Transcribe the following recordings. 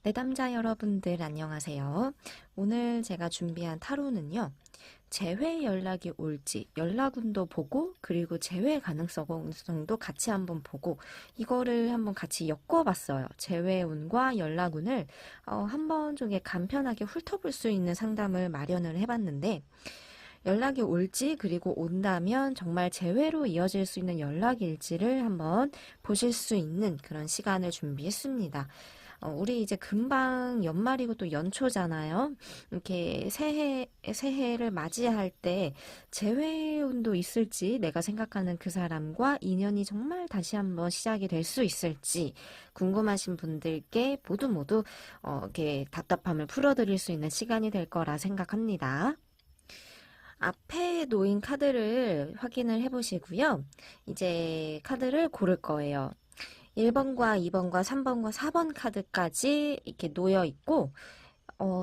내담자 여러분들 안녕하세요. 오늘 제가 준비한 타로는요. 재회 연락이 올지 연락운도 보고 그리고 재회 가능성도 같이 한번 보고 이거를 한번 같이 엮어봤어요. 재회운과 연락운을 한번 좀 간편하게 훑어볼 수 있는 상담을 마련을 해봤는데 연락이 올지 그리고 온다면 정말 재회로 이어질 수 있는 연락일지를 한번 보실 수 있는 그런 시간을 준비했습니다. 우리 이제 금방 연말이고 또 연초잖아요. 이렇게 새해를 맞이할 때 재회운도 있을지 내가 생각하는 그 사람과 인연이 정말 다시 한번 시작이 될 수 있을지 궁금하신 분들께 모두 이렇게 답답함을 풀어드릴 수 있는 시간이 될 거라 생각합니다. 앞에 놓인 카드를 확인을 해 보시고요. 이제 카드를 고를 거예요. 1번과 2번과 3번과 4번 카드까지 이렇게 놓여 있고,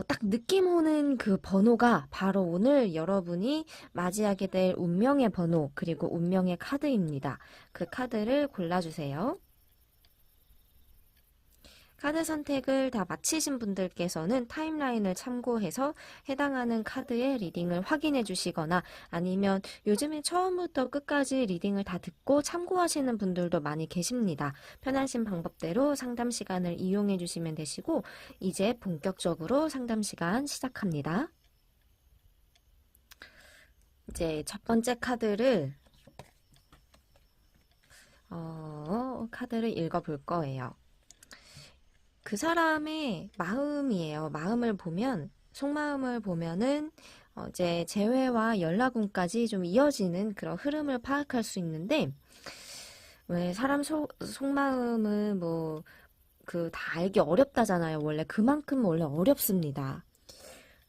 딱 느낌 오는 그 번호가 바로 오늘 여러분이 맞이하게 될 운명의 번호, 그리고 운명의 카드입니다. 그 카드를 골라주세요. 카드 선택을 다 마치신 분들께서는 타임라인을 참고해서 해당하는 카드의 리딩을 확인해 주시거나 아니면 요즘에 처음부터 끝까지 리딩을 다 듣고 참고하시는 분들도 많이 계십니다. 편하신 방법대로 상담 시간을 이용해 주시면 되시고 이제 본격적으로 상담 시간 시작합니다. 이제 첫 번째 카드를 읽어볼 거예요. 그 사람의 마음이에요. 마음을 보면, 속마음을 보면은, 이제 재회와 연락운까지 좀 이어지는 그런 흐름을 파악할 수 있는데, 왜 사람 속마음은 다 알기 어렵다잖아요. 원래 그만큼 원래 어렵습니다.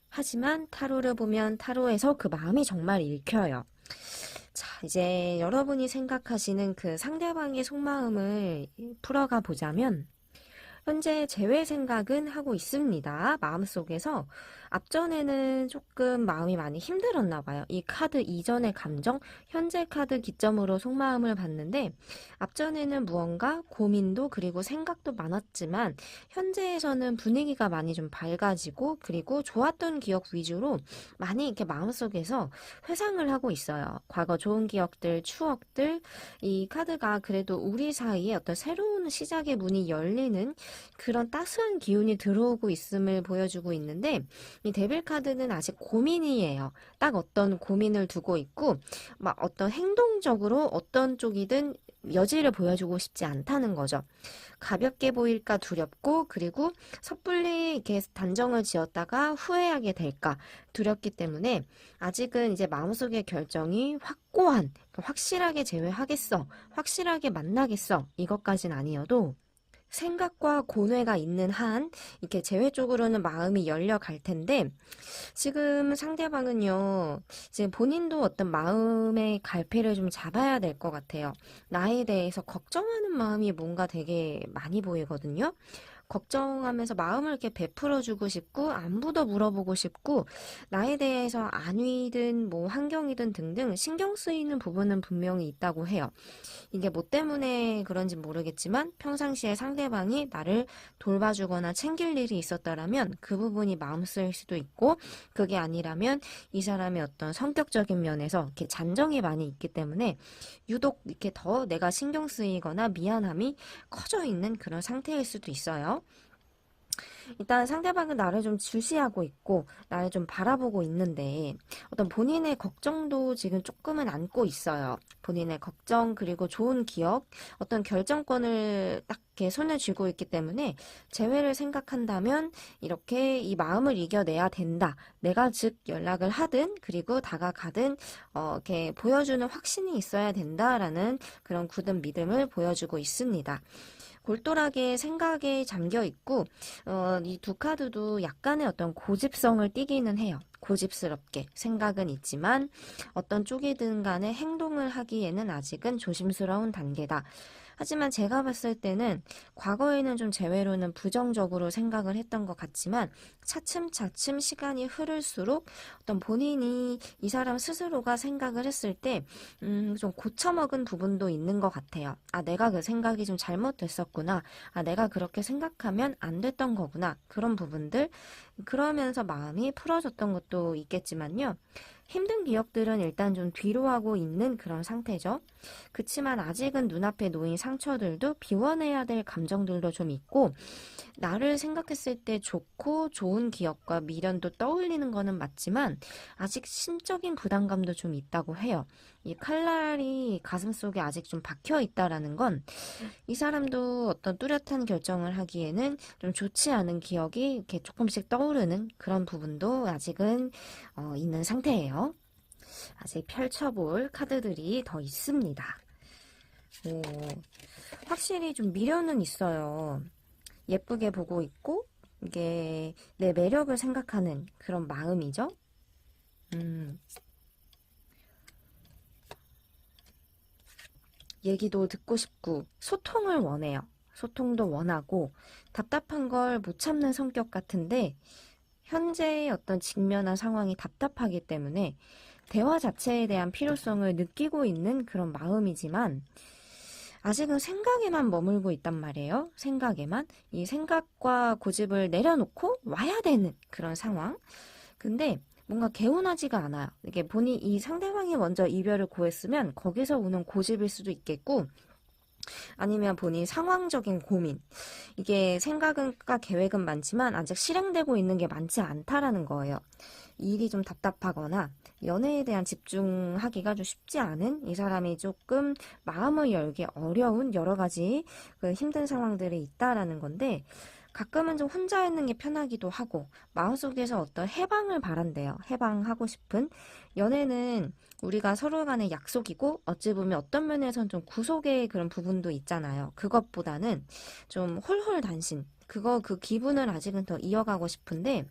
하지만 타로를 보면 타로에서 그 마음이 정말 읽혀요. 자, 이제 여러분이 생각하시는 그 상대방의 속마음을 풀어가 보자면, 현재 재회 생각은 하고 있습니다. 마음속에서 앞전에는 조금 마음이 많이 힘들었나 봐요. 이 카드 이전의 감정, 현재 카드 기점으로 속마음을 봤는데 앞전에는 무언가 고민도 그리고 생각도 많았지만 현재에서는 분위기가 많이 좀 밝아지고 그리고 좋았던 기억 위주로 많이 이렇게 마음속에서 회상을 하고 있어요. 과거 좋은 기억들, 추억들, 이 카드가 그래도 우리 사이에 어떤 새로운 시작의 문이 열리는 그런 따스한 기운이 들어오고 있음을 보여주고 있는데 이 데빌 카드는 아직 고민이에요. 딱 어떤 고민을 두고 있고 막 어떤 행동적으로 어떤 쪽이든 여지를 보여주고 싶지 않다는 거죠. 가볍게 보일까 두렵고 그리고 섣불리 이렇게 단정을 지었다가 후회하게 될까 두렵기 때문에 아직은 이제 마음속의 결정이 확고한 확실하게 제외하겠어 확실하게 만나겠어 이것까진 아니어도 생각과 고뇌가 있는 한 이렇게 재회 쪽으로는 마음이 열려갈 텐데 지금 상대방은요 지금 본인도 어떤 마음의 갈피를 좀 잡아야 될 것 같아요. 나에 대해서 걱정하는 마음이 뭔가 되게 많이 보이거든요. 걱정하면서 마음을 이렇게 베풀어주고 싶고 안부도 물어보고 싶고 나에 대해서 안위든 뭐 환경이든 등등 신경 쓰이는 부분은 분명히 있다고 해요. 이게 뭐 때문에 그런지 모르겠지만 평상시에 상대방이 나를 돌봐주거나 챙길 일이 있었다라면 그 부분이 마음 쓰일 수도 있고 그게 아니라면 이 사람의 어떤 성격적인 면에서 이렇게 잔정이 많이 있기 때문에 유독 이렇게 더 내가 신경 쓰이거나 미안함이 커져 있는 그런 상태일 수도 있어요. 일단 상대방은 나를 좀 주시하고 있고 나를 좀 바라보고 있는데 어떤 본인의 걱정도 지금 조금은 안고 있어요. 본인의 걱정 그리고 좋은 기억 어떤 결정권을 딱 이렇게 손에 쥐고 있기 때문에 재회를 생각한다면 이렇게 이 마음을 이겨내야 된다. 내가 즉 연락을 하든 그리고 다가가든 이렇게 보여주는 확신이 있어야 된다라는 그런 굳은 믿음을 보여주고 있습니다. 골똘하게 생각에 잠겨 있고 이 두 카드도 약간의 어떤 고집성을 띠기는 해요. 고집스럽게 생각은 있지만 어떤 쪽이든 간에 행동을 하기에는 아직은 조심스러운 단계다. 하지만 제가 봤을 때는 과거에는 좀 재회로는 부정적으로 생각을 했던 것 같지만 차츰차츰 시간이 흐를수록 어떤 본인이 이 사람 스스로가 생각을 했을 때 좀 고쳐먹은 부분도 있는 것 같아요. 아, 내가 그 생각이 좀 잘못됐었구나. 아, 내가 그렇게 생각하면 안 됐던 거구나. 그런 부분들. 그러면서 마음이 풀어졌던 것도 있겠지만요. 힘든 기억들은 일단 좀 뒤로 하고 있는 그런 상태죠. 그치만 아직은 눈앞에 놓인 상처들도 비워내야 될 감정들도 좀 있고, 나를 생각했을 때 좋고 좋은 기억과 미련도 떠올리는 거는 맞지만 아직 심적인 부담감도 좀 있다고 해요. 이 칼날이 가슴속에 아직 좀 박혀 있다라는 건 이 사람도 어떤 뚜렷한 결정을 하기에는 좀 좋지 않은 기억이 이렇게 조금씩 떠오르는 그런 부분도 아직은 있는 상태예요. 아직 펼쳐볼 카드들이 더 있습니다. 오, 확실히 좀 미련은 있어요. 예쁘게 보고 있고 이게 내 매력을 생각하는 그런 마음이죠. 얘기도 듣고 싶고 소통을 원해요. 소통도 원하고 답답한 걸 못 참는 성격 같은데 현재의 어떤 직면한 상황이 답답하기 때문에 대화 자체에 대한 필요성을 느끼고 있는 그런 마음이지만 아직은 생각에만 머물고 있단 말이에요. 생각에만. 이 생각과 고집을 내려놓고 와야 되는 그런 상황. 근데 뭔가 개운하지가 않아요. 이게 본인 이 상대방이 먼저 이별을 고했으면 거기서 오는 고집일 수도 있겠고 아니면 본인 상황적인 고민. 이게 생각과 계획은 많지만 아직 실행되고 있는 게 많지 않다라는 거예요. 일이 좀 답답하거나 연애에 대한 집중하기가 좀 쉽지 않은 이 사람이 조금 마음을 열기 어려운 여러 가지 그 힘든 상황들이 있다라는 건데 가끔은 좀 혼자 있는 게 편하기도 하고 마음속에서 어떤 해방을 바란대요. 해방하고 싶은 연애는 우리가 서로 간의 약속이고 어찌 보면 어떤 면에선 좀 구속의 그런 부분도 있잖아요. 그것보다는 좀 홀홀단신 그 기분을 아직은 더 이어가고 싶은데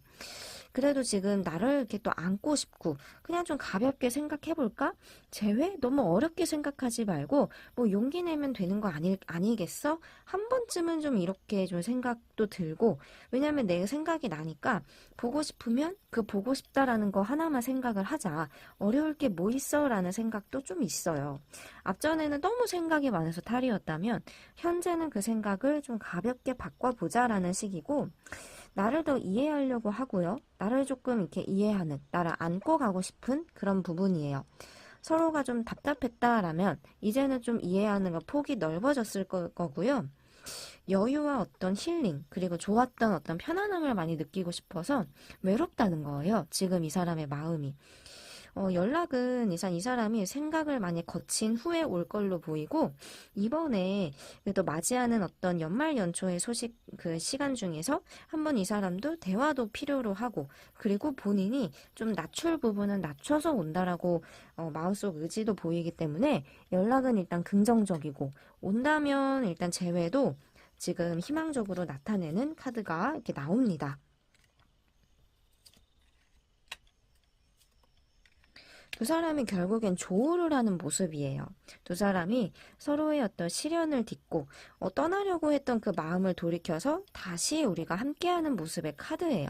그래도 지금 나를 이렇게 또 안고 싶고 그냥 좀 가볍게 생각해볼까? 재회? 너무 어렵게 생각하지 말고 뭐 용기 내면 되는 거 아니겠어? 한 번쯤은 좀 이렇게 좀 생각도 들고 왜냐면 내 생각이 나니까 보고 싶으면 그 보고 싶다라는 거 하나만 생각을 하자. 어려울 게 뭐 있어? 라는 생각도 좀 있어요. 앞전에는 너무 생각이 많아서 탈이었다면 현재는 그 생각을 좀 가볍게 바꿔보자라는 식이고 나를 더 이해하려고 하고요. 나를 조금 이렇게 이해하는, 나를 안고 가고 싶은 그런 부분이에요. 서로가 좀 답답했다라면 이제는 좀 이해하는 거 폭이 넓어졌을 거고요. 여유와 어떤 힐링, 그리고 좋았던 어떤 편안함을 많이 느끼고 싶어서 외롭다는 거예요. 지금 이 사람의 마음이. 연락은 이 사람이 생각을 많이 거친 후에 올 걸로 보이고, 이번에 또 맞이하는 어떤 연말 연초의 소식 그 시간 중에서 한번 이 사람도 대화도 필요로 하고, 그리고 본인이 좀 낮출 부분은 낮춰서 온다라고 마음속 의지도 보이기 때문에 연락은 일단 긍정적이고, 온다면 일단 재회도 지금 희망적으로 나타내는 카드가 이렇게 나옵니다. 두 사람이 결국엔 조우를 하는 모습이에요. 두 사람이 서로의 어떤 시련을 딛고 떠나려고 했던 그 마음을 돌이켜서 다시 우리가 함께하는 모습의 카드예요.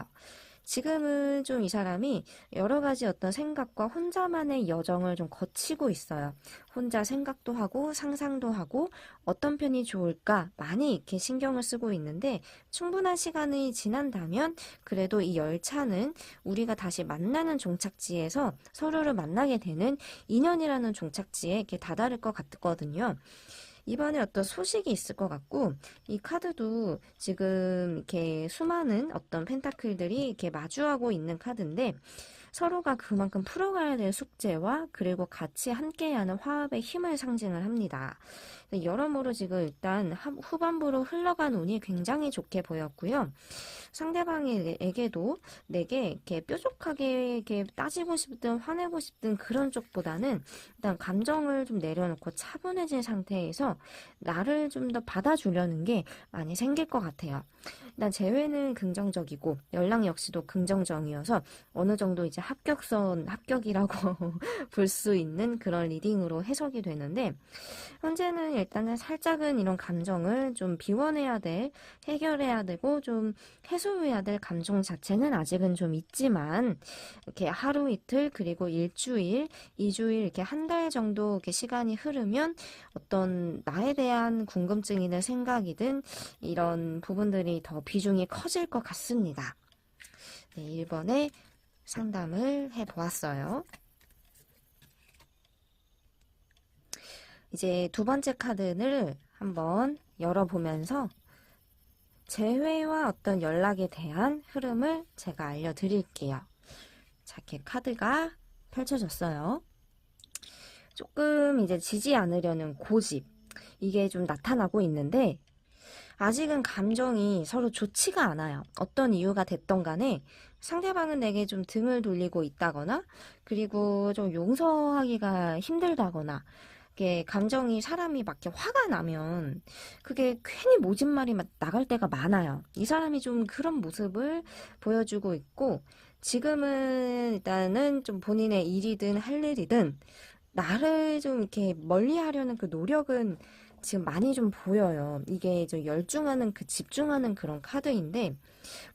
지금은 좀 이 사람이 여러 가지 어떤 생각과 혼자만의 여정을 좀 거치고 있어요. 혼자 생각도 하고 상상도 하고 어떤 편이 좋을까 많이 이렇게 신경을 쓰고 있는데 충분한 시간이 지난다면 그래도 이 열차는 우리가 다시 만나는 종착지에서 서로를 만나게 되는 인연이라는 종착지에 이렇게 다다를 것 같거든요. 이번에 어떤 소식이 있을 것 같고, 이 카드도 지금 이렇게 수많은 어떤 펜타클들이 이렇게 마주하고 있는 카드인데, 서로가 그만큼 풀어가야 될 숙제와 그리고 같이 함께하는 화합의 힘을 상징을 합니다. 여러모로 지금 일단 후반부로 흘러간 운이 굉장히 좋게 보였고요. 상대방에게도 내게 이렇게 뾰족하게 이렇게 따지고 싶든 화내고 싶든 그런 쪽보다는 일단 감정을 좀 내려놓고 차분해진 상태에서 보면서 나를 좀 더 받아주려는 게 많이 생길 것 같아요. 일단 재회는 긍정적이고 연락 역시도 긍정적이어서 어느 정도 이제 합격이라고 볼 수 있는 그런 리딩으로 해석이 되는데, 현재는 일단은 살짝은 이런 감정을 좀 비워내야 될, 해결해야 되고 좀 해소해야 될 감정 자체는 아직은 좀 있지만, 이렇게 하루 이틀 그리고 일주일, 이주일 이렇게 한 달 정도 이렇게 시간이 흐르면 어떤 나에 대한 궁금증이든 생각이든 이런 부분들이 더 비중이 커질 것 같습니다. 네, 1번에 상담을 해보았어요. 이제 두 번째 카드를 한번 열어보면서 재회와 어떤 연락에 대한 흐름을 제가 알려드릴게요. 자, 이렇게 카드가 펼쳐졌어요. 조금 이제 지지 않으려는 고집, 이게 좀 나타나고 있는데, 아직은 감정이 서로 좋지가 않아요. 어떤 이유가 됐던 간에 상대방은 내게 좀 등을 돌리고 있다거나, 그리고 좀 용서하기가 힘들다거나, 이게 감정이 사람이 막 이렇게 화가 나면 그게 괜히 모진 말이 막 나갈 때가 많아요. 이 사람이 좀 그런 모습을 보여주고 있고, 지금은 일단은 좀 본인의 일이든 할 일이든 나를 좀 이렇게 멀리 하려는 그 노력은 지금 많이 좀 보여요. 이게 좀 열중하는 집중하는 그런 카드인데,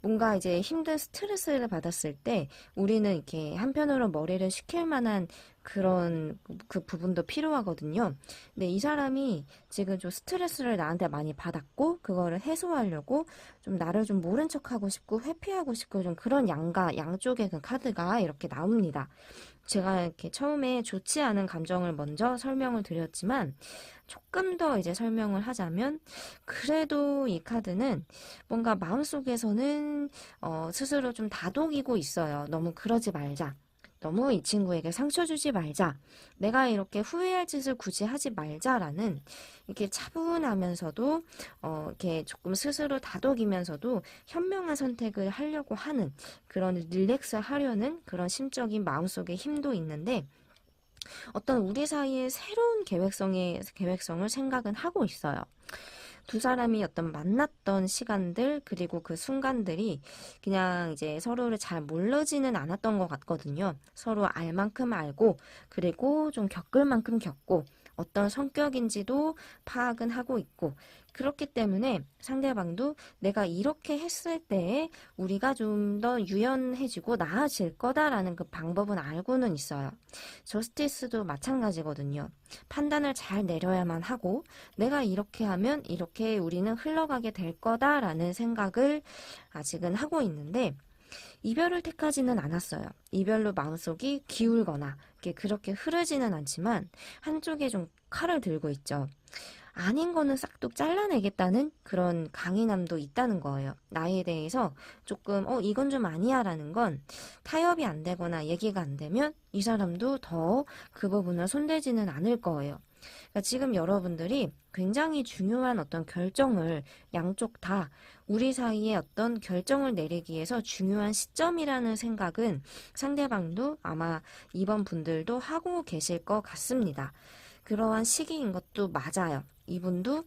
뭔가 이제 힘든 스트레스를 받았을 때 우리는 이렇게 한편으로 머리를 식힐 만한 그런 그 부분도 필요하거든요. 근데 이 사람이 지금 좀 스트레스를 나한테 많이 받았고 그거를 해소하려고 좀 나를 좀 모른 척하고 싶고 회피하고 싶고 좀 그런 양쪽의 그 카드가 이렇게 나옵니다. 제가 이렇게 처음에 좋지 않은 감정을 먼저 설명을 드렸지만, 조금 더 이제 설명을 하자면, 그래도 이 카드는 뭔가 마음속에서는 스스로 좀 다독이고 있어요. 너무 그러지 말자. 너무 이 친구에게 상처 주지 말자. 내가 이렇게 후회할 짓을 굳이 하지 말자라는, 이렇게 차분하면서도 이렇게 조금 스스로 다독이면서도 현명한 선택을 하려고 하는, 그런 릴렉스 하려는 그런 심적인 마음속의 힘도 있는데, 어떤 우리 사이의 새로운 계획성을 생각은 하고 있어요. 두 사람이 어떤 만났던 시간들, 그리고 그 순간들이 그냥 이제 서로를 잘 모르지는 않았던 것 같거든요. 서로 알 만큼 알고, 그리고 좀 겪을 만큼 겪고, 어떤 성격인지도 파악은 하고 있고, 그렇기 때문에 상대방도 내가 이렇게 했을 때 우리가 좀 더 유연해지고 나아질 거다라는 그 방법은 알고는 있어요. 저스티스도 마찬가지거든요. 판단을 잘 내려야만 하고, 내가 이렇게 하면 이렇게 우리는 흘러가게 될 거다라는 생각을 아직은 하고 있는데, 이별을 택하지는 않았어요. 이별로 마음속이 기울거나 그렇게 흐르지는 않지만 한쪽에 좀 칼을 들고 있죠. 아닌 거는 싹둑 잘라내겠다는 그런 강인함도 있다는 거예요. 나에 대해서 조금 이건 좀 아니야 라는 건 타협이 안 되거나 얘기가 안 되면 이 사람도 더 그 부분을 손대지는 않을 거예요. 그러니까 지금 여러분들이 굉장히 중요한 어떤 결정을 양쪽 다 우리 사이에 어떤 결정을 내리기 위해서 중요한 시점이라는 생각은 상대방도 아마 이번 분들도 하고 계실 것 같습니다. 그러한 시기인 것도 맞아요. 이분도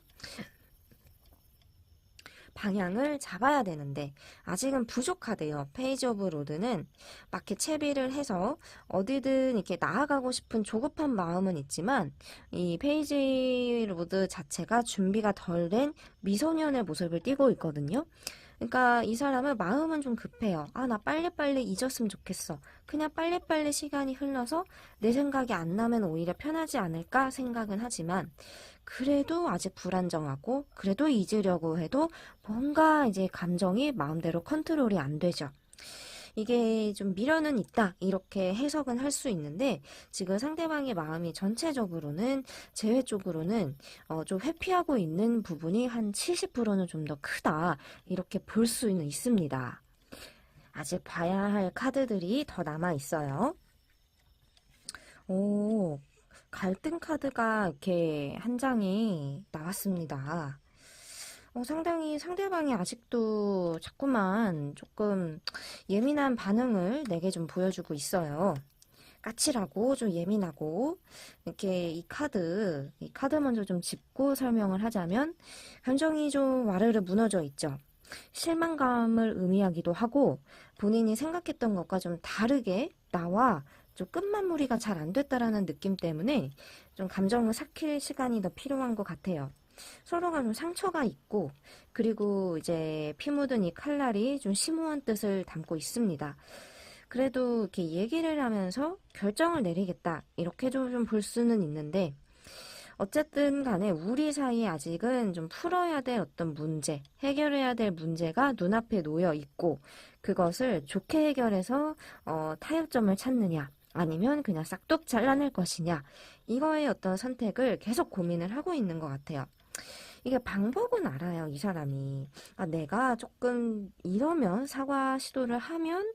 방향을 잡아야 되는데 아직은 부족하대요. 페이지 오브 로드는 막 이렇게 채비를 해서 어디든 이렇게 나아가고 싶은 조급한 마음은 있지만 이 페이지 로드 자체가 준비가 덜 된 미소년의 모습을 띠고 있거든요. 그러니까 이 사람은 마음은 좀 급해요. 아, 나 빨리빨리 잊었으면 좋겠어. 그냥 빨리빨리 시간이 흘러서 내 생각이 안 나면 오히려 편하지 않을까 생각은 하지만 그래도 아직 불안정하고 그래도 잊으려고 해도 뭔가 이제 감정이 마음대로 컨트롤이 안 되죠. 이게 좀 미련은 있다 이렇게 해석은 할 수 있는데 지금 상대방의 마음이 전체적으로는 재회 쪽으로는 좀 회피하고 있는 부분이 한 70%는 좀 더 크다 이렇게 볼 수는 있습니다. 아직 봐야 할 카드들이 더 남아 있어요. 오, 갈등 카드가 이렇게 한 장이 나왔습니다. 상당히 상대방이 아직도 자꾸만 조금 예민한 반응을 내게 좀 보여주고 있어요. 까칠하고 좀 예민하고 이렇게 이 카드 먼저 좀 짚고 설명을 하자면 감정이 좀 와르르 무너져 있죠. 실망감을 의미하기도 하고 본인이 생각했던 것과 좀 다르게 나와 좀 끝마무리가 잘 안 됐다라는 느낌 때문에 좀 감정을 삭힐 시간이 더 필요한 것 같아요. 서로가 좀 상처가 있고 그리고 이제 피 묻은 이 칼날이 좀 심오한 뜻을 담고 있습니다. 그래도 이렇게 얘기를 하면서 결정을 내리겠다 이렇게 좀 볼 수는 있는데 어쨌든 간에 우리 사이에 아직은 좀 풀어야 될 어떤 문제, 해결해야 될 문제가 눈앞에 놓여 있고 그것을 좋게 해결해서 타협점을 찾느냐 아니면 그냥 싹둑 잘라낼 것이냐 이거의 어떤 선택을 계속 고민을 하고 있는 것 같아요. 이게 방법은 알아요, 이 사람이. 아, 내가 조금 이러면 사과 시도를 하면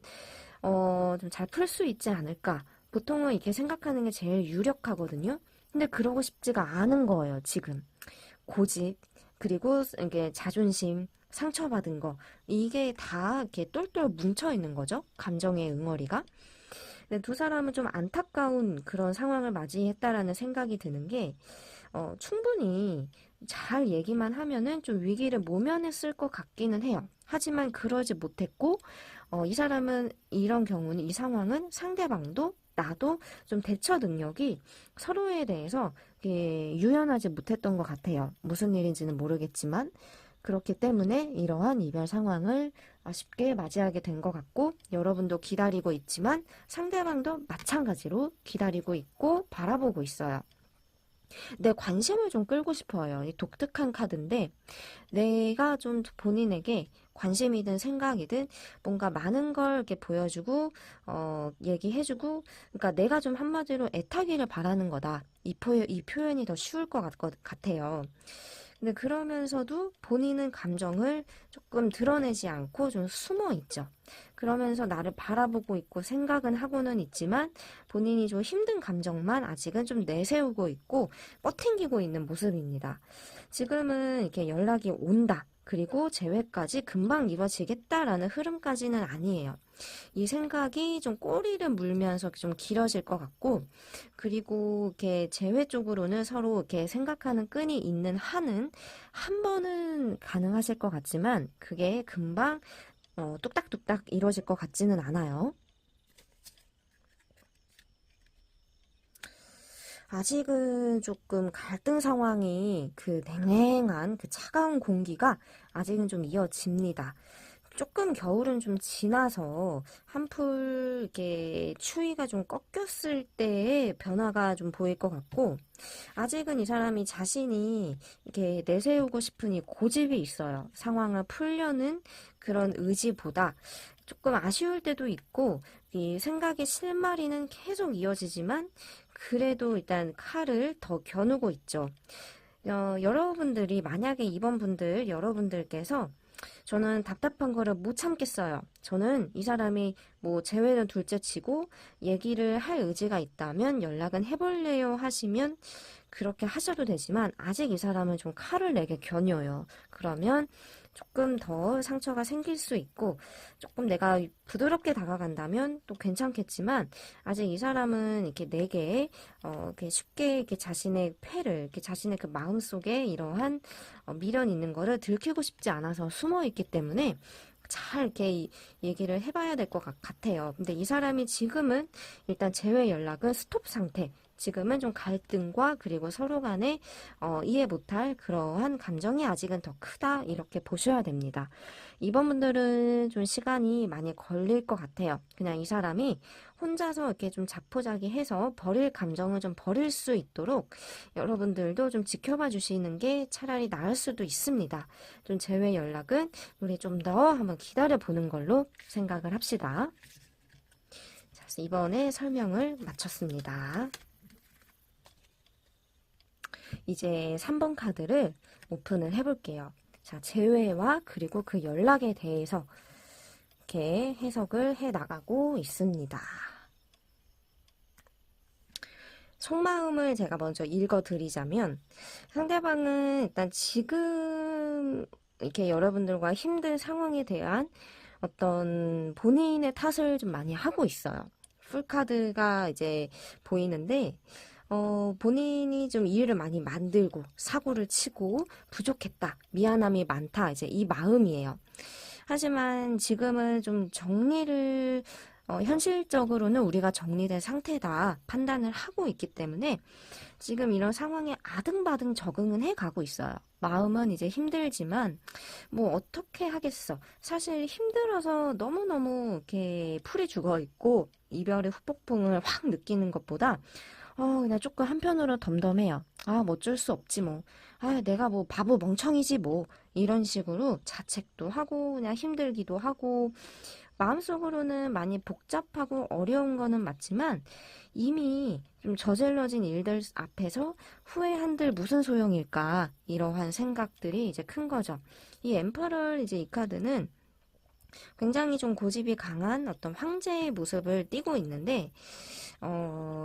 좀 잘 풀 수 있지 않을까. 보통은 이렇게 생각하는 게 제일 유력하거든요. 근데 그러고 싶지가 않은 거예요, 지금. 고집, 그리고 이게 자존심, 상처받은 거. 이게 다 이렇게 똘똘 뭉쳐 있는 거죠. 감정의 응어리가. 근데 두 사람은 좀 안타까운 그런 상황을 맞이했다라는 생각이 드는 게, 충분히 잘 얘기만 하면은 좀 위기를 모면했을 것 같기는 해요. 하지만 그러지 못했고, 이 사람은 이런 경우는, 이 상황은 상대방도 나도 좀 대처 능력이 서로에 대해서 유연하지 못했던 것 같아요. 무슨 일인지는 모르겠지만. 그렇기 때문에 이러한 이별 상황을 아쉽게 맞이하게 된 것 같고, 여러분도 기다리고 있지만 상대방도 마찬가지로 기다리고 있고 바라보고 있어요. 내 관심을 좀 끌고 싶어요. 이 독특한 카드인데, 내가 좀 본인에게 관심이든 생각이든 뭔가 많은 걸 이렇게 보여주고, 얘기해주고, 그러니까 내가 좀 한마디로 애타기를 바라는 거다. 이 표현이 더 쉬울 것 같아요. 근데 그러면서도 본인은 감정을 조금 드러내지 않고 좀 숨어 있죠. 그러면서 나를 바라보고 있고 생각은 하고는 있지만 본인이 좀 힘든 감정만 아직은 좀 내세우고 있고 뻗팅기고 있는 모습입니다. 지금은 이렇게 연락이 온다. 그리고 재회까지 금방 이루어지겠다라는 흐름까지는 아니에요. 이 생각이 좀 꼬리를 물면서 좀 길어질 것 같고, 그리고 이렇게 재회 쪽으로는 서로 이렇게 생각하는 끈이 있는 한은 한 번은 가능하실 것 같지만, 그게 금방 뚝딱뚝딱 이루어질 것 같지는 않아요. 아직은 조금 갈등 상황이 그 냉랭한 그 차가운 공기가 아직은 좀 이어집니다. 조금 겨울은 좀 지나서 한풀 이렇게 추위가 좀 꺾였을 때의 변화가 좀 보일 것 같고 아직은 이 사람이 자신이 이렇게 내세우고 싶은 이 고집이 있어요. 상황을 풀려는 그런 의지보다 조금 아쉬울 때도 있고 이 생각의 실마리는 계속 이어지지만 그래도 일단 칼을 더 겨누고 있죠. 여러분들이 만약에 이번 분들 여러분들께서 저는 답답한 거를 못 참겠어요. 저는 이 사람이 뭐 재회는 둘째치고 얘기를 할 의지가 있다면 연락은 해볼래요 하시면 그렇게 하셔도 되지만 아직 이 사람은 좀 칼을 내게 겨녀요. 그러면 조금 더 상처가 생길 수 있고 조금 내가 부드럽게 다가간다면 또 괜찮겠지만 아직 이 사람은 이렇게 내게 이렇게 쉽게 이렇게 자신의 패를 이렇게 자신의 그 마음 속에 이러한 미련 있는 거를 들키고 싶지 않아서 숨어 있기 때문에 잘 이렇게 얘기를 해봐야 될 것 같아요. 근데 이 사람이 지금은 일단 재회 연락은 스톱 상태. 지금은 좀 갈등과 그리고 서로 간에 이해 못할 그러한 감정이 아직은 더 크다 이렇게 보셔야 됩니다. 이번 분들은 좀 시간이 많이 걸릴 것 같아요. 그냥 이 사람이 혼자서 이렇게 좀 자포자기해서 버릴 감정을 좀 버릴 수 있도록 여러분들도 좀 지켜봐 주시는 게 차라리 나을 수도 있습니다. 좀 재회 연락은 우리 좀 더 한번 기다려 보는 걸로 생각을 합시다. 자, 이번에 설명을 마쳤습니다. 이제 3번 카드를 오픈을 해볼게요. 자, 재회와 그리고 그 연락에 대해서 이렇게 해석을 해 나가고 있습니다. 속마음을 제가 먼저 읽어드리자면 상대방은 일단 지금 이렇게 여러분들과 힘든 상황에 대한 어떤 본인의 탓을 좀 많이 하고 있어요. 풀카드가 이제 보이는데, 본인이 좀 일을 많이 만들고, 사고를 치고, 부족했다, 미안함이 많다, 이제 이 마음이에요. 하지만 지금은 좀 정리를, 현실적으로는 우리가 정리된 상태다 판단을 하고 있기 때문에 지금 이런 상황에 아등바등 적응은 해 가고 있어요. 마음은 이제 힘들지만 뭐 어떻게 하겠어. 사실 힘들어서 너무너무 이렇게 풀이 죽어 있고 이별의 후폭풍을 확 느끼는 것보다 그냥 조금 한편으로 덤덤해요. 뭐 어쩔 수 없지 뭐. 내가 뭐 바보 멍청이지 뭐. 이런 식으로 자책도 하고 그냥 힘들기도 하고 마음속으로는 많이 복잡하고 어려운 거는 맞지만 이미 좀 저질러진 일들 앞에서 후회한들 무슨 소용일까 이러한 생각들이 이제 큰 거죠. 이 엠퍼럴 이제 이 카드는 굉장히 좀 고집이 강한 어떤 황제의 모습을 띠고 있는데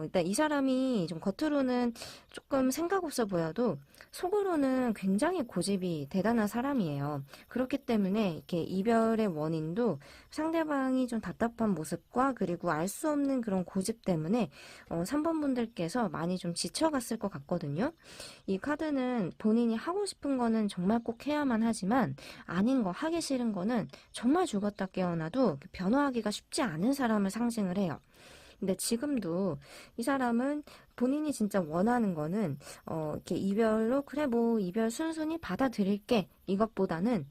일단 이 사람이 좀 겉으로는 조금 생각 없어 보여도 속으로는 굉장히 고집이 대단한 사람이에요. 그렇기 때문에 이렇게 이별의 원인도 상대방이 좀 답답한 모습과 그리고 알 수 없는 그런 고집 때문에 3번 분들께서 많이 좀 지쳐갔을 것 같거든요. 이 카드는 본인이 하고 싶은 거는 정말 꼭 해야만 하지만 아닌 거, 하기 싫은 거는 정말 죽었다 깨어나도 변화하기가 쉽지 않은 사람을 상징을 해요. 근데 지금도 이 사람은 본인이 진짜 원하는 거는 이렇게 이별로 그래 뭐 이별 순순히 받아들일게 이것보다는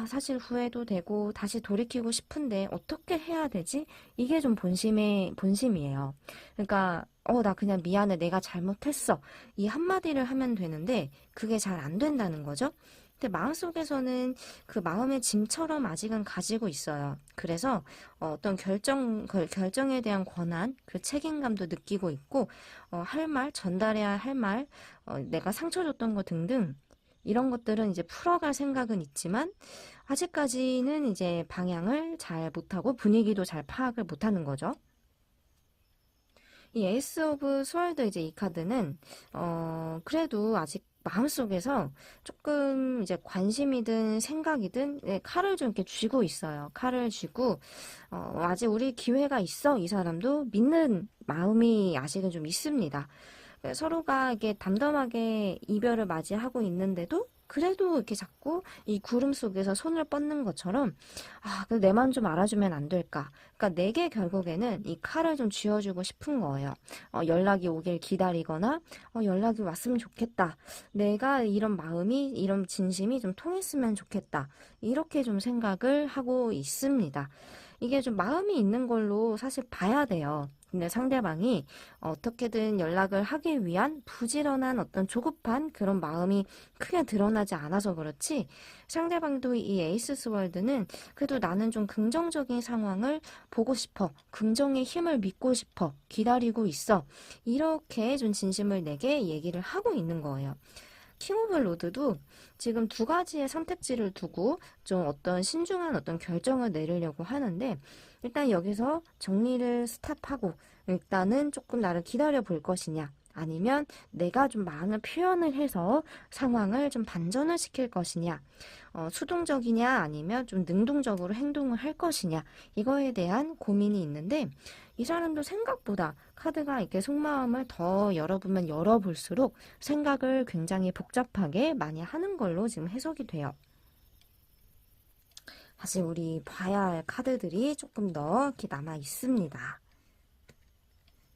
사실 후회도 되고 다시 돌이키고 싶은데 어떻게 해야 되지? 이게 좀 본심이에요. 그러니까 나 그냥 미안해 내가 잘못했어 이 한마디를 하면 되는데 그게 잘 안 된다는 거죠. 근데 마음속에서는 그 마음의 짐처럼 아직은 가지고 있어요. 그래서 어떤 결정에 대한 권한, 그 책임감도 느끼고 있고, 할 말, 전달해야 할 말, 내가 상처 줬던 거 등등, 이런 것들은 이제 풀어갈 생각은 있지만, 아직까지는 이제 방향을 잘 못하고 분위기도 잘 파악을 못하는 거죠. 이 에이스 오브 스월드 이제 이 카드는, 그래도 아직 마음속에서 조금 이제 관심이든 생각이든 칼을 좀 이렇게 쥐고 있어요. 칼을 쥐고 아직 우리 기회가 있어 이 사람도 믿는 마음이 아직은 좀 있습니다. 서로가 이게 담담하게 이별을 맞이하고 있는데도 그래도 이렇게 자꾸 이 구름 속에서 손을 뻗는 것처럼 내 맘 좀 알아주면 안 될까? 그러니까 내게 결국에는 이 칼을 좀 쥐어주고 싶은 거예요. 연락이 오길 기다리거나 연락이 왔으면 좋겠다. 내가 이런 마음이 이런 진심이 좀 통했으면 좋겠다. 이렇게 좀 생각을 하고 있습니다. 이게 좀 마음이 있는 걸로 사실 봐야 돼요. 근데 상대방이 어떻게든 연락을 하기 위한 부지런한 어떤 조급한 그런 마음이 크게 드러나지 않아서 그렇지 상대방도 이 에이스 스월드는 그래도 나는 좀 긍정적인 상황을 보고 싶어. 긍정의 힘을 믿고 싶어. 기다리고 있어. 이렇게 좀 진심을 내게 얘기를 하고 있는 거예요. 킹 오브 로드도 지금 두 가지의 선택지를 두고 좀 어떤 신중한 어떤 결정을 내리려고 하는데 일단 여기서 정리를 스탑하고 일단은 조금 나를 기다려 볼 것이냐 아니면 내가 좀 마음을 표현을 해서 상황을 좀 반전을 시킬 것이냐 수동적이냐 아니면 좀 능동적으로 행동을 할 것이냐 이거에 대한 고민이 있는데 이 사람도 생각보다 카드가 이렇게 속마음을 더 열어보면 열어볼수록 생각을 굉장히 복잡하게 많이 하는 걸로 지금 해석이 돼요. 아직 우리 봐야 할 카드들이 조금 더 이렇게 남아 있습니다.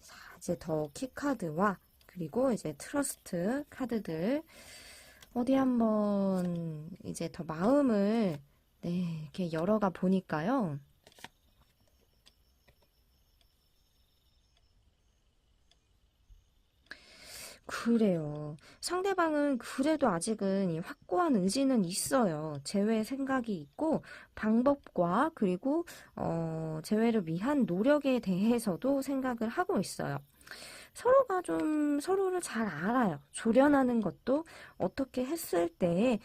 자, 이제 더 키카드와 그리고 이제 트러스트 카드들 어디 한번 이제 더 마음을 이렇게 열어가 보니까요. 그래요. 상대방은 그래도 아직은 이 확고한 의지는 있어요. 재회 생각이 있고 방법과 그리고 재회를 위한 노력에 대해서도 생각을 하고 있어요. 서로가 좀 서로를 잘 알아요. 조련하는 것도 어떻게 했을 때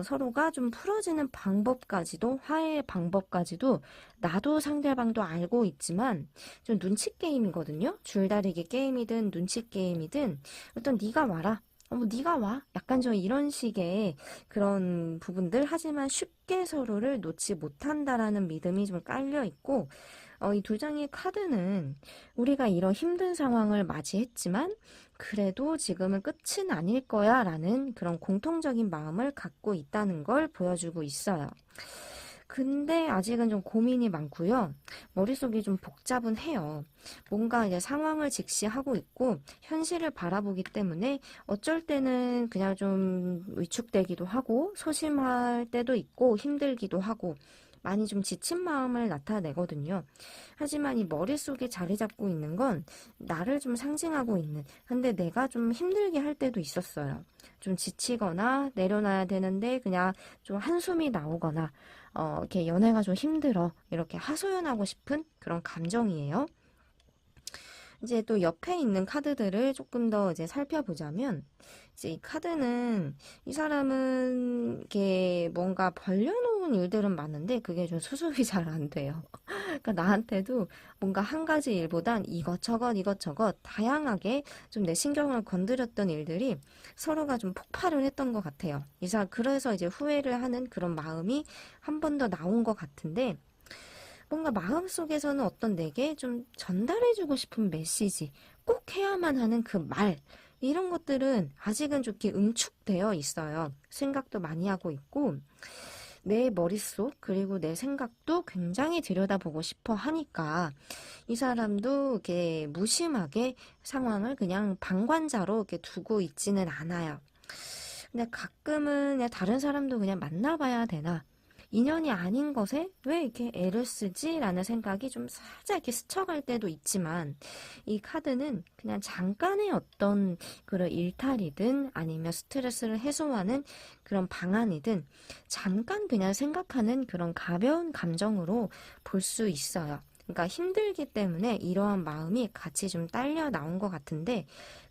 서로가 좀 풀어지는 방법까지도 화해의 방법까지도 나도 상대방도 알고 있지만 좀 눈치 게임이거든요. 줄다리기 게임이든 눈치 게임이든 일단 네가 와라. 뭐 네가 와? 약간 좀 이런 식의 그런 부분들, 하지만 쉽게 서로를 놓지 못한다라는 믿음이 좀 깔려 있고, 이 두 장의 카드는 우리가 이런 힘든 상황을 맞이했지만 그래도 지금은 끝은 아닐 거야 라는 그런 공통적인 마음을 갖고 있다는 걸 보여주고 있어요. 근데 아직은 좀 고민이 많고요. 머릿속이 좀 복잡은 해요. 뭔가 이제 상황을 직시하고 있고 현실을 바라보기 때문에 어쩔 때는 그냥 좀 위축되기도 하고 소심할 때도 있고 힘들기도 하고 많이 좀 지친 마음을 나타내거든요. 하지만 이 머릿속에 자리 잡고 있는 건 나를 좀 상징하고 있는, 근데 내가 좀 힘들게 할 때도 있었어요. 좀 지치거나 내려놔야 되는데 그냥 좀 한숨이 나오거나 이렇게 연애가 좀 힘들어 이렇게 하소연하고 싶은 그런 감정이에요. 이제 또 옆에 있는 카드들을 조금 더 이제 살펴보자면, 이제 이 카드는 이 사람은 이렇게 뭔가 벌려놓은 일들은 많은데 그게 좀 수습이 잘 안 돼요. 그러니까 나한테도 뭔가 한 가지 일보단 이것저것 이것저것 다양하게 좀 내 신경을 건드렸던 일들이 서로가 좀 폭발을 했던 것 같아요. 그래서 이제 후회를 하는 그런 마음이 한 번 더 나온 것 같은데, 뭔가 마음속에서는 어떤 내게 좀 전달해주고 싶은 메시지, 꼭 해야만 하는 그 말, 이런 것들은 아직은 좀 이렇게 응축되어 있어요. 생각도 많이 하고 있고, 내 머릿속, 그리고 내 생각도 굉장히 들여다보고 싶어 하니까, 이 사람도 이렇게 무심하게 상황을 그냥 방관자로 이렇게 두고 있지는 않아요. 근데 가끔은 그냥 다른 사람도 그냥 만나봐야 되나? 인연이 아닌 것에 왜 이렇게 애를 쓰지? 라는 생각이 좀 살짝 이렇게 스쳐갈 때도 있지만, 이 카드는 그냥 잠깐의 어떤 그런 일탈이든 아니면 스트레스를 해소하는 그런 방안이든 잠깐 그냥 생각하는 그런 가벼운 감정으로 볼 수 있어요. 그러니까 힘들기 때문에 이러한 마음이 같이 좀 딸려 나온 것 같은데,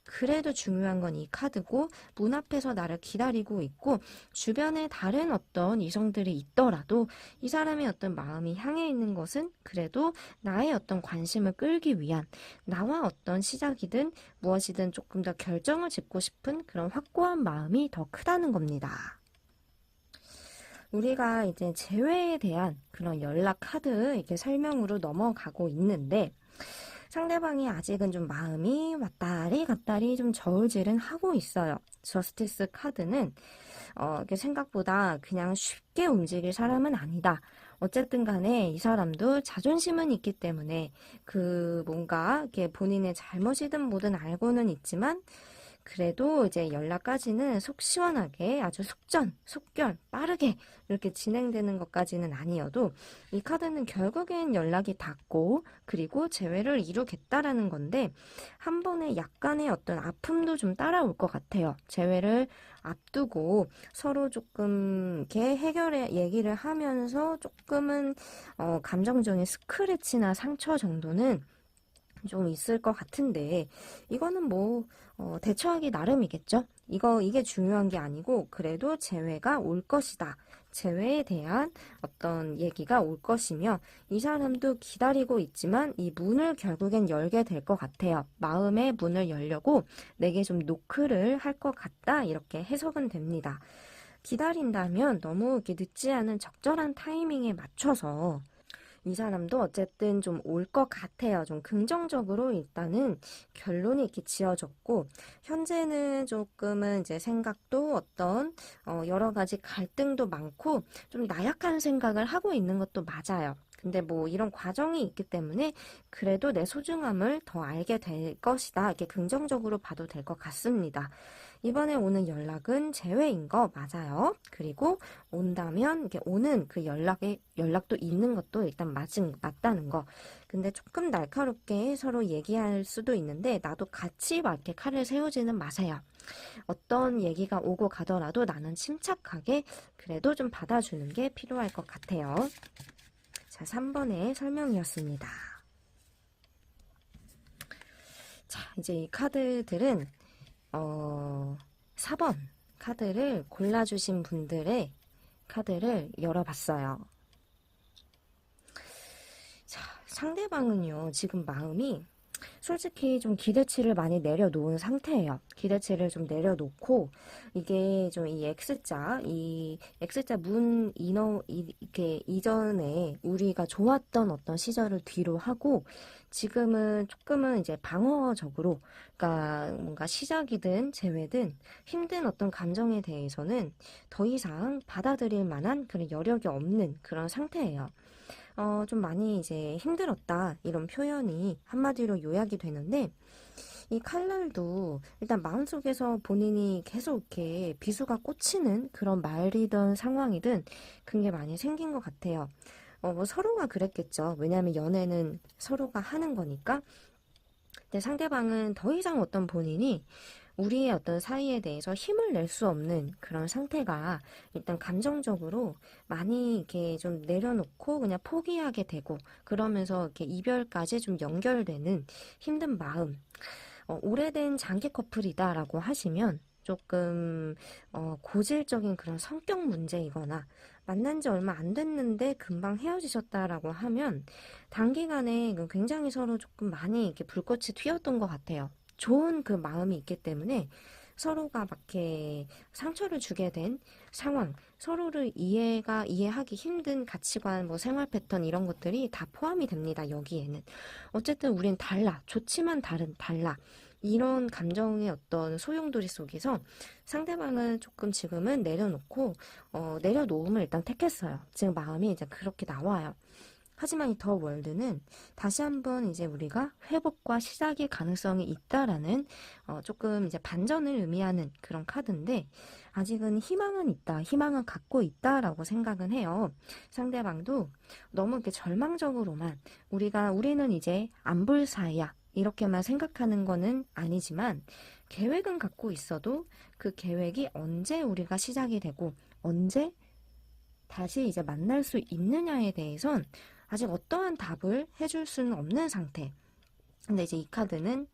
그래도 중요한 건 이 카드고, 문 앞에서 나를 기다리고 있고 주변에 다른 어떤 이성들이 있더라도 이 사람의 어떤 마음이 향해 있는 것은 그래도 나의 어떤 관심을 끌기 위한, 나와 어떤 시작이든 무엇이든 조금 더 결정을 짓고 싶은 그런 확고한 마음이 더 크다는 겁니다. 우리가 이제 재회에 대한 그런 연락 카드 이렇게 설명으로 넘어가고 있는데, 상대방이 아직은 좀 마음이 왔다리 갔다리 좀 저울질은 하고 있어요. 저스티스 카드는 이게 생각보다 그냥 쉽게 움직일 사람은 아니다. 어쨌든 간에 이 사람도 자존심은 있기 때문에 그 뭔가 이렇게 본인의 잘못이든 뭐든 알고는 있지만, 그래도 이제 연락까지는 속 시원하게 아주 속결, 빠르게 이렇게 진행되는 것까지는 아니어도, 이 카드는 결국엔 연락이 닿고 그리고 재회를 이루겠다라는 건데, 한 번에 약간의 어떤 아픔도 좀 따라올 것 같아요. 재회를 앞두고 서로 조금 이렇게 해결의 얘기를 하면서 조금은 감정적인 스크래치나 상처 정도는 좀 있을 것 같은데, 이거는 뭐 대처하기 나름이겠죠. 이게 중요한 게 아니고 그래도 재회가 올 것이다. 재회에 대한 어떤 얘기가 올 것이며, 이 사람도 기다리고 있지만 이 문을 결국엔 열게 될 것 같아요. 마음의 문을 열려고 내게 좀 노크를 할 것 같다, 이렇게 해석은 됩니다. 기다린다면 너무 이렇게 늦지 않은 적절한 타이밍에 맞춰서 이 사람도 어쨌든 좀 올 것 같아요. 좀 긍정적으로 일단은 결론이 이렇게 지어졌고, 현재는 조금은 이제 생각도 어떤 여러 가지 갈등도 많고 좀 나약한 생각을 하고 있는 것도 맞아요. 근데 뭐 이런 과정이 있기 때문에 그래도 내 소중함을 더 알게 될 것이다, 이렇게 긍정적으로 봐도 될 것 같습니다. 이번에 오는 연락은 재회인 거 맞아요. 그리고 온다면 이게 오는 그 연락도 있는 것도 일단 맞다는 거. 근데 조금 날카롭게 서로 얘기할 수도 있는데, 나도 같이 막 이렇게 칼을 세우지는 마세요. 어떤 얘기가 오고 가더라도 나는 침착하게 그래도 좀 받아주는 게 필요할 것 같아요. 자, 3번의 설명이었습니다. 자, 이제 이 카드들은 4번 카드를 골라주신 분들의 카드를 열어봤어요. 자, 상대방은요, 지금 마음이 솔직히 좀 기대치를 많이 내려놓은 상태예요. 기대치를 좀 내려놓고, 이게 좀 이 X자 문 이렇게 이전에 우리가 좋았던 어떤 시절을 뒤로 하고, 지금은 조금은 이제 방어적으로, 그러니까 뭔가 시작이든 재회든 힘든 어떤 감정에 대해서는 더 이상 받아들일 만한 그런 여력이 없는 그런 상태예요. 좀 많이 이제 힘들었다, 이런 표현이 한마디로 요약이 되는데, 이 칼날도 일단 마음속에서 본인이 계속 이렇게 비수가 꽂히는 그런 말이든 상황이든 그게 많이 생긴 것 같아요. 뭐 서로가 그랬겠죠. 왜냐하면 연애는 서로가 하는 거니까. 근데 상대방은 더 이상 어떤 본인이 우리의 어떤 사이에 대해서 힘을 낼 수 없는 그런 상태가 일단 감정적으로 많이 이렇게 좀 내려놓고 그냥 포기하게 되고, 그러면서 이렇게 이별까지 좀 연결되는 힘든 마음. 오래된 장기 커플이다라고 하시면 조금 고질적인 그런 성격 문제이거나, 만난 지 얼마 안 됐는데 금방 헤어지셨다라고 하면 단기간에 굉장히 서로 조금 많이 이렇게 불꽃이 튀었던 것 같아요. 좋은 그 마음이 있기 때문에 서로가 막 이렇게 상처를 주게 된 상황, 서로를 이해하기 힘든 가치관, 뭐 생활 패턴, 이런 것들이 다 포함이 됩니다, 여기에는. 어쨌든 우린 달라. 좋지만 달라. 이런 감정의 어떤 소용돌이 속에서 상대방은 조금 지금은 내려놓고, 내려놓음을 일단 택했어요. 지금 마음이 이제 그렇게 나와요. 하지만 이 더 월드는 다시 한번 이제 우리가 회복과 시작의 가능성이 있다라는, 조금 이제 반전을 의미하는 그런 카드인데, 아직은 희망은 있다, 희망은 갖고 있다라고 생각은 해요. 상대방도 너무 이렇게 절망적으로만 우리는 이제 안 볼 사이야, 이렇게만 생각하는 거는 아니지만, 계획은 갖고 있어도 그 계획이 언제 우리가 시작이 되고 언제 다시 이제 만날 수 있느냐에 대해선 아직 어떠한 답을 해줄 수는 없는 상태. 근데 이제 이 카드는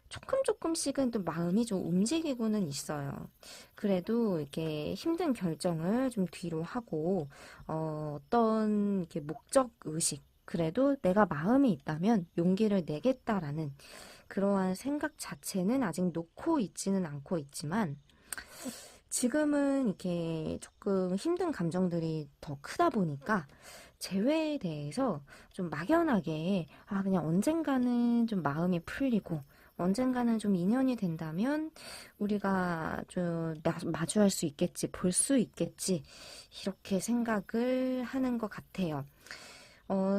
조금씩은 또 마음이 좀 움직이고는 있어요. 그래도 이렇게 힘든 결정을 좀 뒤로 하고, 어떤 이렇게 목적 의식, 그래도 내가 마음이 있다면 용기를 내겠다라는 그러한 생각 자체는 아직 놓고 있지는 않고 있지만, 지금은 이렇게 조금 힘든 감정들이 더 크다 보니까 재회에 대해서 좀 막연하게, 그냥 언젠가는 좀 마음이 풀리고 언젠가는 좀 인연이 된다면 우리가 좀 마주할 수 있겠지, 볼 수 있겠지, 이렇게 생각을 하는 것 같아요.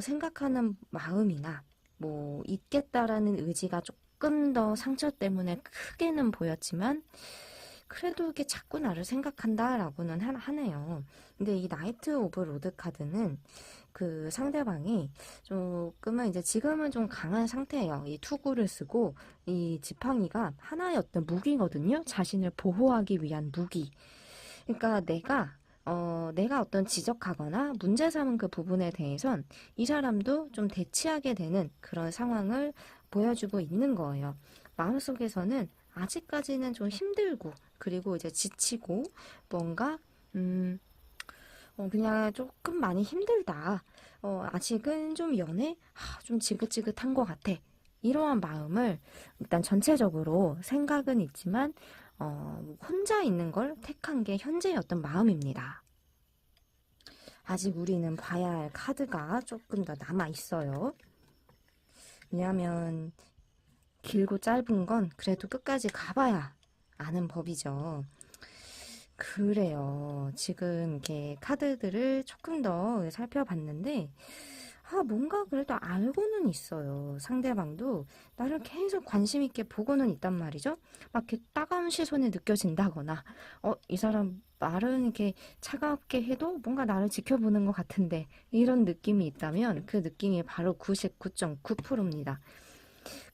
생각하는 마음이나 뭐 있겠다라는 의지가 조금 더 상처 때문에 크게는 보였지만, 그래도 이게 자꾸 나를 생각한다라고는 하네요. 근데 이 나이트 오브 로드 카드는 그 상대방이 조금은 이제 지금은 좀 강한 상태예요. 이 투구를 쓰고 이 지팡이가 하나의 어떤 무기거든요. 자신을 보호하기 위한 무기. 그러니까 내가 어떤 지적하거나 문제 삼은 그 부분에 대해선 이 사람도 좀 대치하게 되는 그런 상황을 보여주고 있는 거예요. 마음속에서는 아직까지는 좀 힘들고, 그리고 이제 지치고, 뭔가, 그냥 조금 많이 힘들다. 아직은 좀 좀 지긋지긋한 것 같아. 이러한 마음을 일단 전체적으로 생각은 있지만, 혼자 있는 걸 택한 게 현재의 어떤 마음입니다. 아직 우리는 봐야 할 카드가 조금 더 남아 있어요. 왜냐하면 길고 짧은 건 그래도 끝까지 가봐야 아는 법이죠. 그래요. 지금 이렇게 카드들을 조금 더 살펴봤는데, 뭔가 그래도 알고는 있어요. 상대방도 나를 계속 관심 있게 보고는 있단 말이죠. 막 이렇게 따가운 시선이 느껴진다거나, 이 사람 말은 이렇게 차갑게 해도 뭔가 나를 지켜보는 것 같은데, 이런 느낌이 있다면 그 느낌이 바로 99.9%입니다.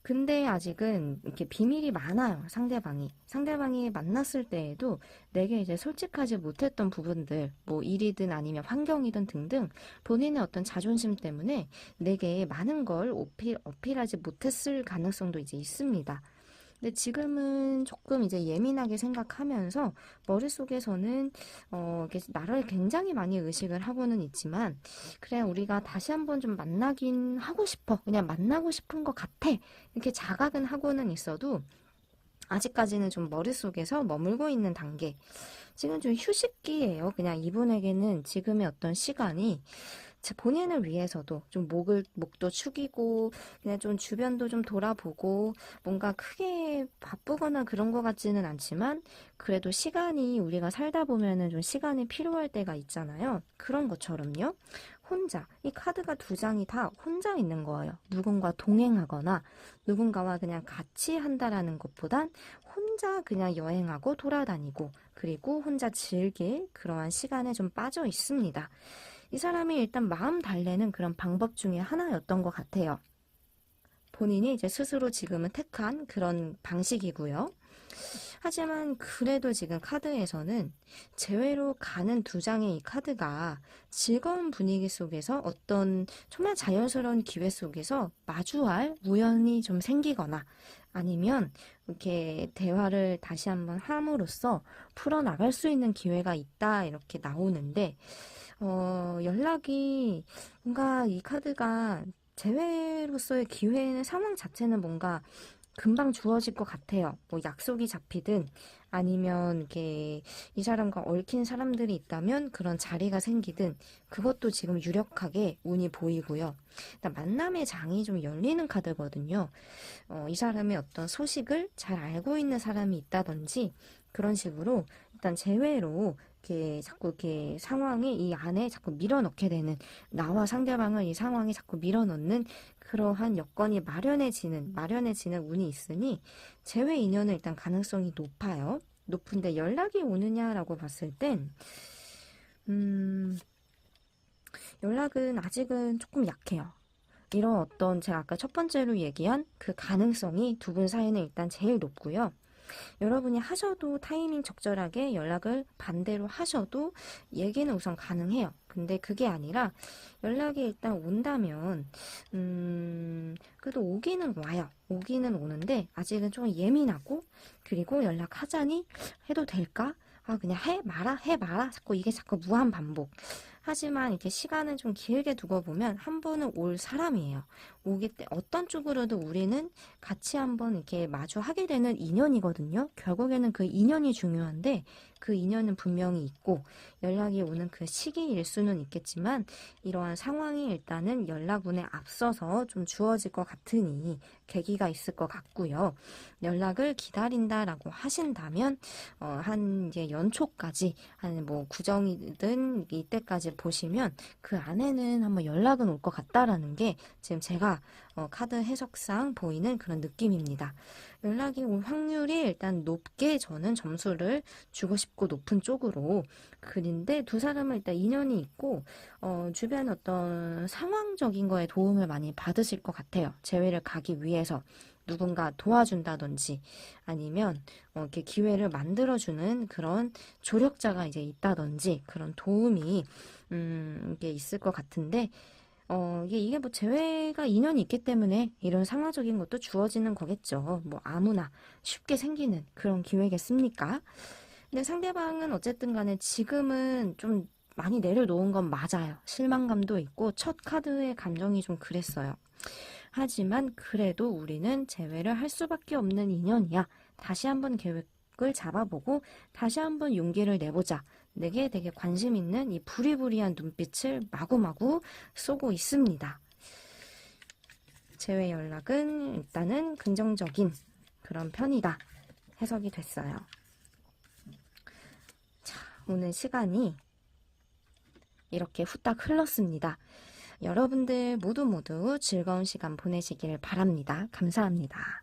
근데 아직은 이렇게 비밀이 많아요, 상대방이 만났을 때에도 내게 이제 솔직하지 못했던 부분들, 뭐 일이든 아니면 환경이든 등등, 본인의 어떤 자존심 때문에 내게 많은 걸 어필하지 못했을 가능성도 이제 있습니다. 근데 지금은 조금 이제 예민하게 생각하면서 머릿속에서는 이렇게 나를 굉장히 많이 의식을 하고는 있지만 그래 우리가 다시 한번 좀 만나긴 하고 싶어. 그냥 만나고 싶은 것 같아. 이렇게 자각은 하고는 있어도 아직까지는 좀 머릿속에서 머물고 있는 단계. 지금 좀 휴식기예요. 그냥 이분에게는 지금의 어떤 시간이 제 본인을 위해서도 좀 목도 축이고, 그냥 좀 주변도 좀 돌아보고, 뭔가 크게 바쁘거나 그런 것 같지는 않지만, 그래도 시간이 우리가 살다 보면은 좀 시간이 필요할 때가 있잖아요. 그런 것처럼요. 혼자, 이 카드가 두 장이 다 혼자 있는 거예요. 누군가 동행하거나, 누군가와 그냥 같이 한다라는 것보단 혼자 그냥 여행하고 돌아다니고, 그리고 혼자 즐길 그러한 시간에 좀 빠져 있습니다. 이 사람이 일단 마음 달래는 그런 방법 중에 하나였던 것 같아요. 본인이 이제 스스로 지금은 택한 그런 방식이고요. 하지만 그래도 지금 카드에서는 재회로 가는 두 장의 이 카드가 즐거운 분위기 속에서 어떤 정말 자연스러운 기회 속에서 마주할 우연이 좀 생기거나 아니면 이렇게 대화를 다시 한번 함으로써 풀어나갈 수 있는 기회가 있다 이렇게 나오는데 연락이 뭔가 이 카드가 재회로서의 기회는 상황 자체는 뭔가 금방 주어질 것 같아요. 뭐 약속이 잡히든 아니면 이렇게 이 사람과 얽힌 사람들이 있다면 그런 자리가 생기든 그것도 지금 유력하게 운이 보이고요. 일단 만남의 장이 좀 열리는 카드거든요. 이 사람의 어떤 소식을 잘 알고 있는 사람이 있다든지 그런 식으로 일단 제외로 이렇게 자꾸 이렇게 상황이 이 안에 자꾸 밀어넣게 되는 나와 상대방을 이 상황에 자꾸 밀어넣는 그러한 여건이 마련해지는 운이 있으니 재회 인연은 일단 가능성이 높아요. 높은데 연락이 오느냐라고 봤을 땐 연락은 아직은 조금 약해요. 이런 어떤 제가 아까 첫 번째로 얘기한 그 가능성이 두 분 사이는 일단 제일 높고요. 여러분이 하셔도 타이밍 적절하게 연락을 반대로 하셔도 얘기는 우선 가능해요. 근데 그게 아니라 연락이 일단 온다면 그래도 오기는 와요. 오기는 오는데 아직은 좀 예민하고 그리고 연락하자니 해도 될까? 아 그냥 해 마라 해 마라 자꾸 이게 자꾸 무한 반복. 하지만 이렇게 시간을 좀 길게 두고 보면 한 번은 올 사람이에요. 오기 때 어떤 쪽으로도 우리는 같이 한번 이렇게 마주하게 되는 인연이거든요. 결국에는 그 인연이 중요한데 그 인연은 분명히 있고 연락이 오는 그 시기일 수는 있겠지만 이러한 상황이 일단은 연락운에 앞서서 좀 주어질 것 같으니 계기가 있을 것 같고요. 연락을 기다린다라고 하신다면 한 이제 연초까지 한 뭐 구정이든 이때까지 보시면 그 안에는 한번 연락은 올 것 같다라는 게 지금 제가 카드 해석상 보이는 그런 느낌입니다. 연락이 올 확률이 일단 높게 저는 점수를 주고 싶고 높은 쪽으로 그린데 두 사람은 일단 인연이 있고 주변 어떤 상황적인 거에 도움을 많이 받으실 것 같아요. 재회를 가기 위해서 누군가 도와준다든지 아니면 이렇게 기회를 만들어주는 그런 조력자가 이제 있다든지 그런 도움이 이게 있을 것 같은데 이게 뭐 재회가 인연이 있기 때문에 이런 상황적인 것도 주어지는 거겠죠. 뭐 아무나 쉽게 생기는 그런 기회겠습니까? 근데 상대방은 어쨌든 간에 지금은 좀 많이 내려놓은 건 맞아요. 실망감도 있고 첫 카드의 감정이 좀 그랬어요. 하지만 그래도 우리는 재회를 할 수밖에 없는 인연이야. 다시 한번 계획을 잡아보고 다시 한번 용기를 내보자. 내게 되게 관심 있는 이 부리부리한 눈빛을 마구마구 쏘고 있습니다. 재회 연락은 일단은 긍정적인 그런 편이다. 해석이 됐어요. 자, 오늘 시간이 이렇게 후딱 흘렀습니다. 여러분들 모두 즐거운 시간 보내시길 바랍니다. 감사합니다.